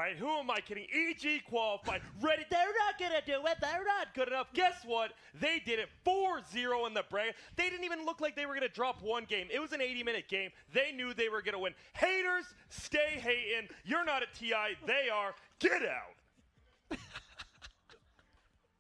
right, who am I kidding? EG qualified, ready. They're not going to do it. They're not good enough. Guess what? They did it 4-0 in the bracket. They didn't even look like they were going to drop one game. It was an 80-minute game. They knew they were going to win. Haters, stay hating. You're not a TI. They are. Get out.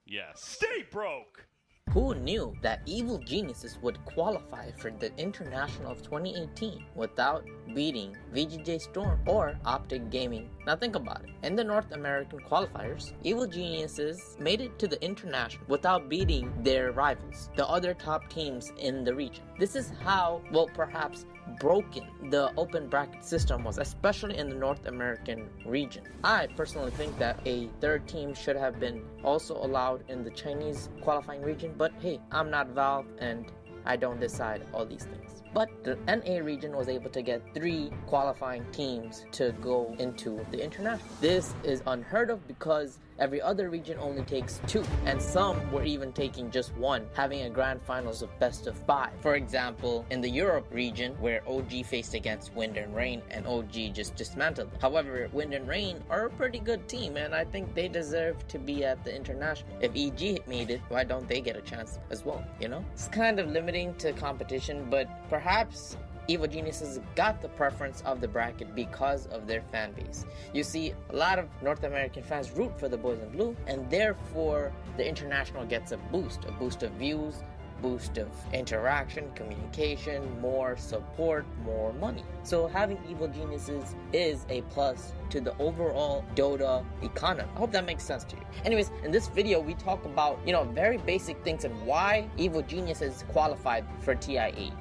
Yes. Stay broke. Who knew that Evil Geniuses would qualify for the International of 2018 without beating VGJ Storm or Optic Gaming? Now think about it. In the North American qualifiers, Evil Geniuses made it to the International without beating their rivals, the other top teams in the region. This is how, well, perhaps broken the open bracket system was, especially in the North American region. I personally think that a third team should have been also allowed in the Chinese qualifying region, but hey, I'm not Valve and I don't decide all these things. But the NA region was able to get 3 qualifying teams to go into the international. This is unheard of because every other region only takes 2, and some were even taking just 1, having a grand finals of best of 5. For example, in the Europe region, where OG faced against Wind and Rain, and OG just dismantled them. However, Wind and Rain are a pretty good team, and I think they deserve to be at the international. If EG made it, why don't they get a chance as well, you know? It's kind of limiting to competition, but perhaps Evil Geniuses got the preference of the bracket because of their fan base. You see, a lot of North American fans root for the boys in blue, and therefore the international gets a boost of views, boost of interaction, communication, more support, more money. So having Evil Geniuses is a plus to the overall Dota economy. I hope that makes sense to you. Anyways, in this video we talk about, very basic things and why Evil Geniuses qualified for ti8.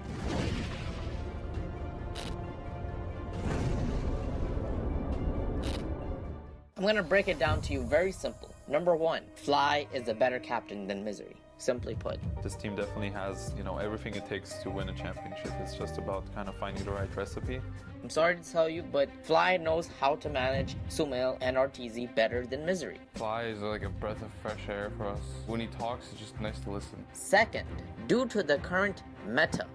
I'm gonna break it down to you very simple. Number 1, Fly is a better captain than Misery. Simply put. This team definitely has, everything it takes to win a championship. It's just about kind of finding the right recipe. I'm sorry to tell you, but Fly knows how to manage Sumail and RTZ better than Misery. Fly is like a breath of fresh air for us. When he talks, it's just nice to listen. Second, due to the current meta,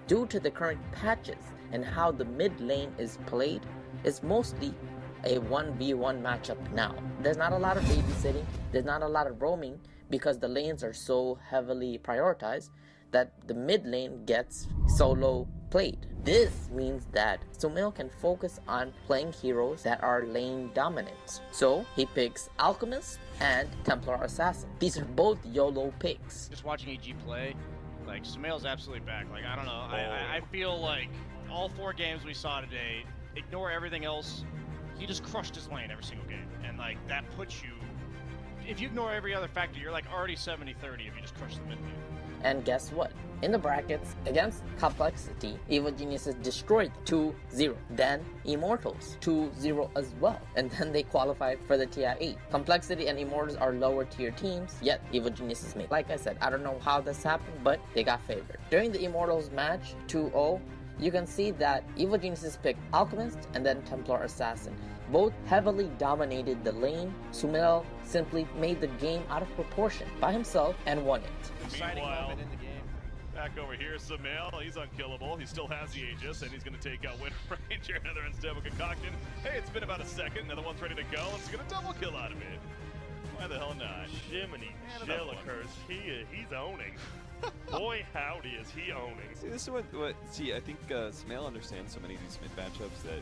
due to the current patches and how the mid lane is played, it's mostly a 1v1 matchup now. There's not a lot of babysitting, there's not a lot of roaming because the lanes are so heavily prioritized that the mid lane gets solo played. This means that Sumail can focus on playing heroes that are lane dominant. So he picks Alchemist and Templar Assassin. These are both YOLO picks. Just watching EG play, like Sumail's absolutely back. Like I don't know, I feel like all 4 games we saw today, ignore everything else, he just crushed his lane every single game. And like that puts you, if you ignore every other factor, you're like already 70-30 if you just crush the mid game. And guess what? In the brackets, against Complexity, Evil Geniuses destroyed 2-0. Then Immortals, 2-0 as well. And then they qualified for the ti8. Complexity and Immortals are lower tier teams, yet Evil Geniuses made. Like I said, I don't know how this happened, but they got favored. During the Immortals match, 2-0, you can see that Evil Geniuses picked Alchemist and then Templar Assassin. Both heavily dominated the lane. Sumail simply made the game out of proportion by himself and won it. Exciting moment in the game. Back over here, Sumail, he's unkillable. He still has the Aegis, and he's going to take out Wind Ranger. Another unstable concoction. Hey, it's been about a second. Another one's ready to go. Let's get a double kill out of it. Why the hell not? Jiminy Jellicers, he's owning. Boy, howdy is he owning. See, this is I think Sumail understands so many of these mid matchups that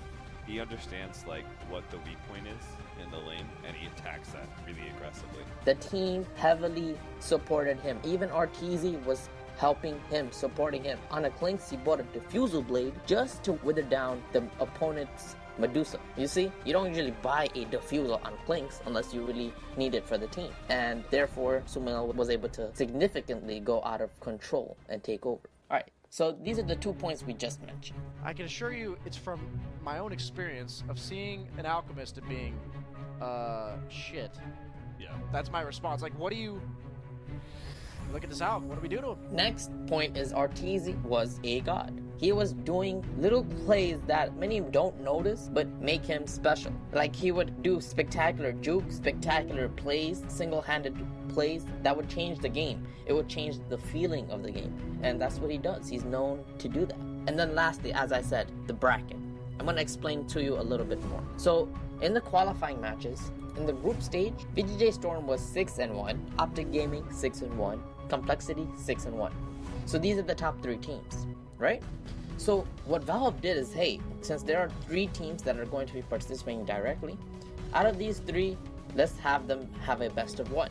he understands like what the weak point is in the lane, and he attacks that really aggressively. The team heavily supported him. Even RTZ was helping him, supporting him. On a Clinks, he bought a Diffusal Blade just to wither down the opponent's Medusa. You see, you don't usually buy a Diffusal on Clinks unless you really need it for the team. And therefore, Sumail was able to significantly go out of control and take over. Alright, so these are the 2 points we just mentioned. I can assure you it's from my own experience of seeing an Alchemist and being, shit. Yeah. That's my response. Like, what do you... Look at this Alch, what do we do to him? Next point is RTZ was a god. He was doing little plays that many don't notice but make him special. Like he would do spectacular jukes, spectacular plays, single-handed plays that would change the game. It would change the feeling of the game. And that's what he does. He's known to do that. And then lastly, as I said, the bracket. I'm going to explain to you a little bit more. So In the qualifying matches, in the group stage, VGJ Storm was 6-1, Optic Gaming 6-1, Complexity 6-1. So these are the top 3 teams, right? So what Valve did is, hey, since there are 3 teams that are going to be participating directly, out of these 3, let's have them have a best of 1.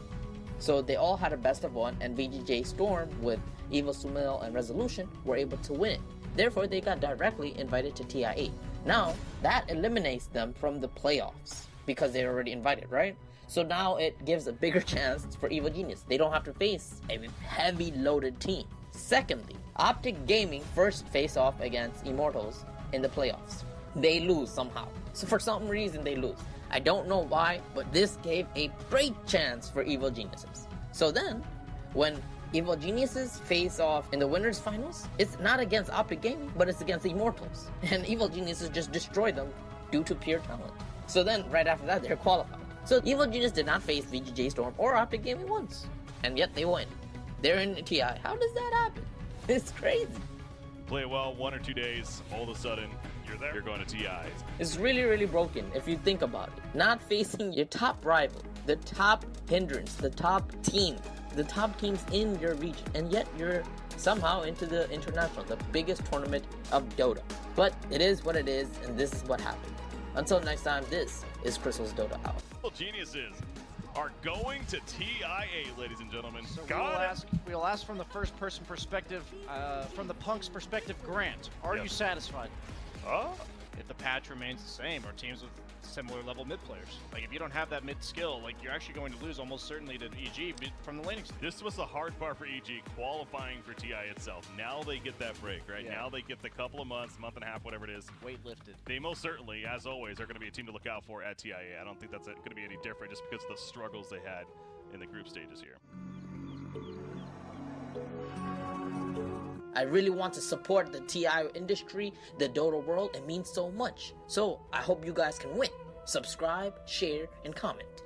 So they all had a best of 1, and VGJ Storm with Evil Sumail and Resolution were able to win it. Therefore, they got directly invited to ti8. Now, that eliminates them from the playoffs because they're already invited, right? So now it gives a bigger chance for Evil Genius. They don't have to face a heavy loaded team. Secondly, Optic Gaming first face off against Immortals in the playoffs. They lose somehow. So for some reason they lose. I don't know why, but this gave a great chance for Evil Geniuses. So then, when Evil Geniuses face off in the winners finals, it's not against Optic Gaming, but it's against the Immortals. And Evil Geniuses just destroy them due to pure talent. So then, right after that, they're qualified. So Evil Genius did not face VGJ Storm or Optic Gaming once. And yet they win. They're in TI. How does that happen? It's crazy. Play well 1 or 2 days, all of a sudden, you're there. You're going to TI. It's really, really broken if you think about it. Not facing your top rival, the top hindrance, the top team, the top teams in your region, and yet you're somehow into the international, the biggest tournament of Dota. But it is what it is, and this is what happened. Until next time, this is Crystal's Dota out. Geniuses are going to TI8, ladies and gentlemen. So God. we'll ask from the first person perspective, from the Punk's perspective, Grant, are you satisfied? If the patch remains the same, or teams with similar level mid players. Like, if you don't have that mid skill, like, you're actually going to lose almost certainly to EG from the laning stage. This was the hard part for EG, qualifying for TI itself. Now they get that break, right? Yeah. Now they get the couple of months, month and a half, whatever it is. Weight lifted. They most certainly, as always, are going to be a team to look out for at TIA. I don't think that's going to be any different just because of the struggles they had in the group stages here. I really want to support the TI industry, the Dota world. It means so much. So I hope you guys can win. Subscribe, share, and comment.